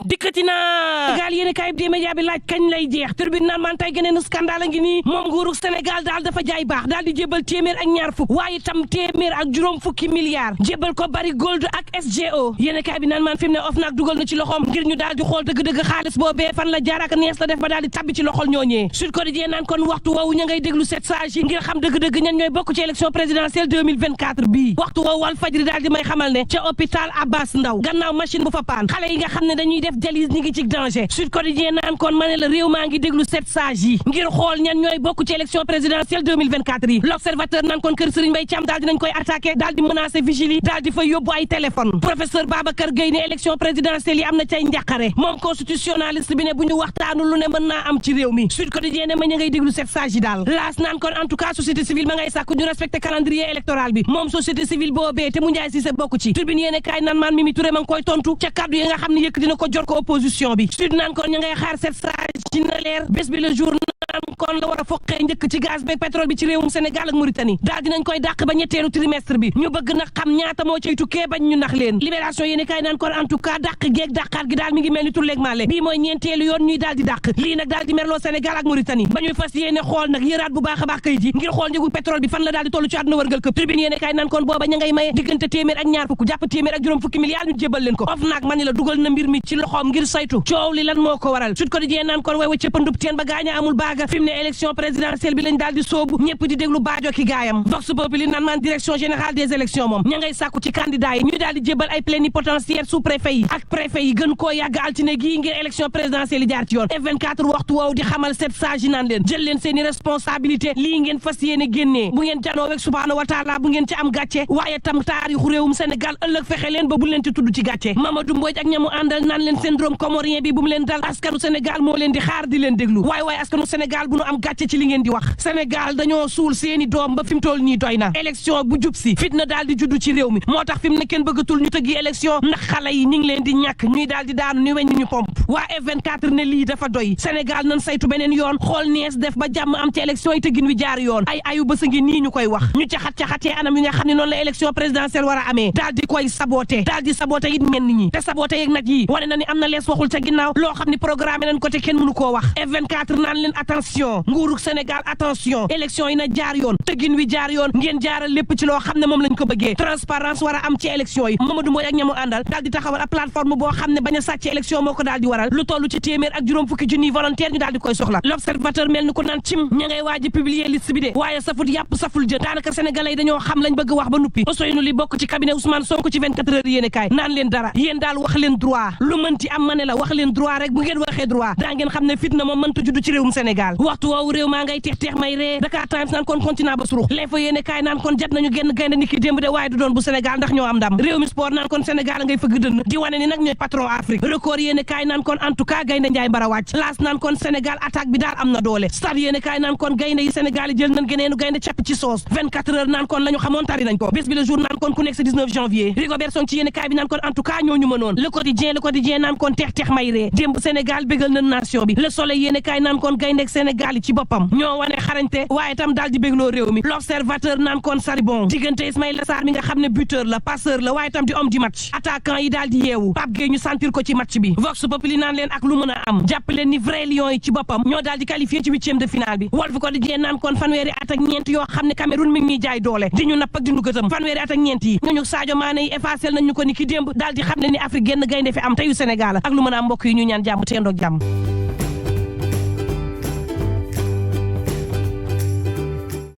dikkati na gaal yéen kay bi média bi laaj kañ lay jeex turbine naan man tey geneen scandale a ngi nii moom nguurug Sénégal daal dafa jaay baax daal di jébal téeméer ak ñaar fukk waaye tam téeméer ak juróom fukki milliards jébal ko Bari Gold ak SGO yéen kay bi naan man fi mu ne OFNAC dugal na ci loxoom ngir ñu daal di xool dëgg-dëgg xaalis boobee fan la jaar ak nees la def ba daal di tabbi ci loxol ñooñee Sud Quotidien naan kon waxtu woowu ña ngay déglu sept sages yi ngir xam dëgg-dëgg ñan ñooy bokk ci élection présidentielle 2024 bii waxtu woowu Walf Fadjri daal di may xamal ne ca hôpital Abbas Ndao gannaaw machine bu fa paan xale yi nga xam ne dañuy def dialyse ñi ngi ci danger Sud Quotidien naan kon ma ne la réew maa ngi déglu sept sages yi ngir xool ñan ñooy bokk ci élection présidentielle 2024 yi L'Observateur naan kon kër Serigne Mbaye Thiam daal dinañ koy attaqué daal di menacer vigile yi daal di fa yóbbu ay téléphone professeur Babacar Gueye ne élection présidentielle yi am na cay njàqare moom constitutionnaliste bi ne bu ñu waxtaanu lu ne mën naa am ci réew mi Sud Quotidien ne ma ña ngay déglu sept sages yi daal laas naan kon en tout cas société civile ma ngay sàkku ñu respecté calendrier électoral bi moom société civile boobee te mu njaay si sa bokk ci Tribune yéene kaay naan maan Mimi Touré ma ngi koy tontu ca kaddu yi nga xam ne yëkk dina ko jor ko opposition bi Sud naan kon ña ngay xaar sept sages ci na leer bés bi le jour naan kon la war a foqee njëkk ci gaz beeg pétrole bi ci réewum Sénégal ak Mauritanie daal dinañ koy dàq ba ñetteelu trimestre bi ñu bëgg nag xam ñaata moo cay tukkee bañ ñu nax leen Libération yéene kaay naan kon en tout cas dàq geeg dàqaat gi daal mi ngi mel ni tulleeg male bii mooy ñeenteelu yoon ñuy daal di dàq lii nag daal di merloo Sénégal ak Mauritanie ba ñuy fas yéene xool nag yëraat bu baax a baax kayit yi ngir xool njëgu pétrole bi fan la daal di toll ci àdduna wërgal këpp Tribune yéene kaay naan kon booba ña ngay maye diggante téeméer ak ñaar fukk jàpp téeméer ak juróom fukki milliards ñu jébal leen ko OFNAC ma ni la dugal na mbir mi ci loxoom ngir saytu coow li lan moo ko waral Sud Quotidien naan kon way wa cëppandub teen ba gaaña amul baaga fi mu ne élection présidentielle bi lañ daal di soobu ñëpp di déglu baajo ki gaayam Vox Populi naan maan direction générale des élections moom ña ngay sàkku ci candidat yi ñuy daal di jébal ay plénipotentiaires sous préfet yi ak préfet yi gën koo yàgg altine gii ngir élection présidentielle yi jaar ci yoon F24 waxtu woowu di xamal sept sages yi naan leen jël leen seeni responsabilité lii ngeen fas yéene génnee bu ngeen janoo wek subhaanahu wa taala bu ngeen ci am gàcce waaye tam taarixu réewum Sénégal ëllëg fexe leen ba bu leen ci tudd ci gàcce Mamadou Mbodj ak ñamu àndal naan leen syndrome comorien bi bu mu leen dal askanu Sénégal moo leen di xaar di leen déglu waaye askanu Sénégal bu nu am gàcce ci li ngeen di wax Sénégal dañoo suul seeni doom ba fi mu toll nii doy na élection bu jub si fitna daal di juddu ci réew mi moo tax fi mu ne kenn bëggatul ñu tëggi élection ndax xale yi ñu ngi leen di ñàkk ñuy daal di daanu ni weñ ñu pomp waa F24 ne lii dafa doy Sénégal nan saytu beneen yoon xool nees def ba jàmm am ci élection yi tëggin wi jaar yoon ay ayu bës ngi nii ñu koy wax ñu caxat-caxatee anam yi nga xam ne noonu la élection présidentielle war a amee daal di koy saboté daal di saboté it ñenn ñi te saboté yeeg nag yi wane na ni am na lees waxul ca ginnaaw loo xam ni programme nañ ko te kenn mënu koo wax F24 naan leen attention nguurug Sénégal attention élection yi na jaar yoon tëggin wi jaar yoon ngeen jaaral lépp ci loo xam ne moom lañ ko bëggee transparence war a am ci élection yi Mamadou Mboy ak ñamu àndal daal di taxawal ab plateforme boo xam ne bañ a sàcc élection moo ko daal di waral lu toll ci téeméer ak juróom fukki junniy volontaire ñu daal di koy soxla L'Observateur mel ni ko naan cim ña ngay waaj publier liste bi de waaye safut yàpp saful jën daanaka sénégalais yi dañoo xam lañ bëgg wax ba nuppi Ousseynou Ly bokk ci cabinet Ousmane Sonko ci 24 heures yéene kaay naan leen dara yéen daal wax leen droit lu mënti am ma ne la wax leen droit rek bu ngeen waxee droit daa ngeen xam ne fitna moom mënta judd ci réewum Sénégal waxtu woowu réew maa ngay teex may ree Dakar Times naan kon continent ba surux L'Info yéene kaay naan kon jat nañu genn gaynde ni ki démb de waaye du doon bu Sénégal ndax ñoo am ndam réew mi sport naan kon Sénégal ngay fëgg dënn di wane ni nag ñooy patron Afrique record yéene kaay naan kon en tout cas gaynde njaay mbara wàcc laas naan kon Sénégal attaque bi daal am na doole stade yéene kaay naan kon gaynde yi Sénégal yi jël nañ geneenu gaynde capp ci soos 24 heures naan kon la ñu xamoon tari nañ ko bés bi le jour naan kon ku nekk sa 19 janvier Rigobert Song ci yéene kaay bi naan kon en tout cas ñoo ñu mënoon le quotidien naan kon teex may ree démb Sénégal bégal na nation bi le soleil yéene kaay naan kon gaynde Sénégal yi ci boppam ñoo wane xarañte waaye tam daal di bégloo réew mi L'Observateur naan kon saribon diggante Ismaïla Sarr mi nga xam ne buteur la passeur la waaye tam di homme du match attaquant yi daal di yeewu Pape Gueye ñu sentir ko ci match bi Vox Populi naan leen ak lu mën a am jàpp leen ni vrai lion yi ci boppam ñoo daal di qualifié ci 8e de finale bi Walf Quotidien naan kon fanweeri at ak ñeent yoo xam ne Cameroun mi ngi ñuy jaay doole di ñu napp ak di ñu gëtëm fanweeri at ak ñeent yi ñooñu Sadio Mané yi effacé nañ ñu ko ni ki démb daal di xam ne ni Afrique genn gaynde fi am teyu Sénégal ak lu mën a am mbokk yi ñu ñaan jàmm te ndoog jàmm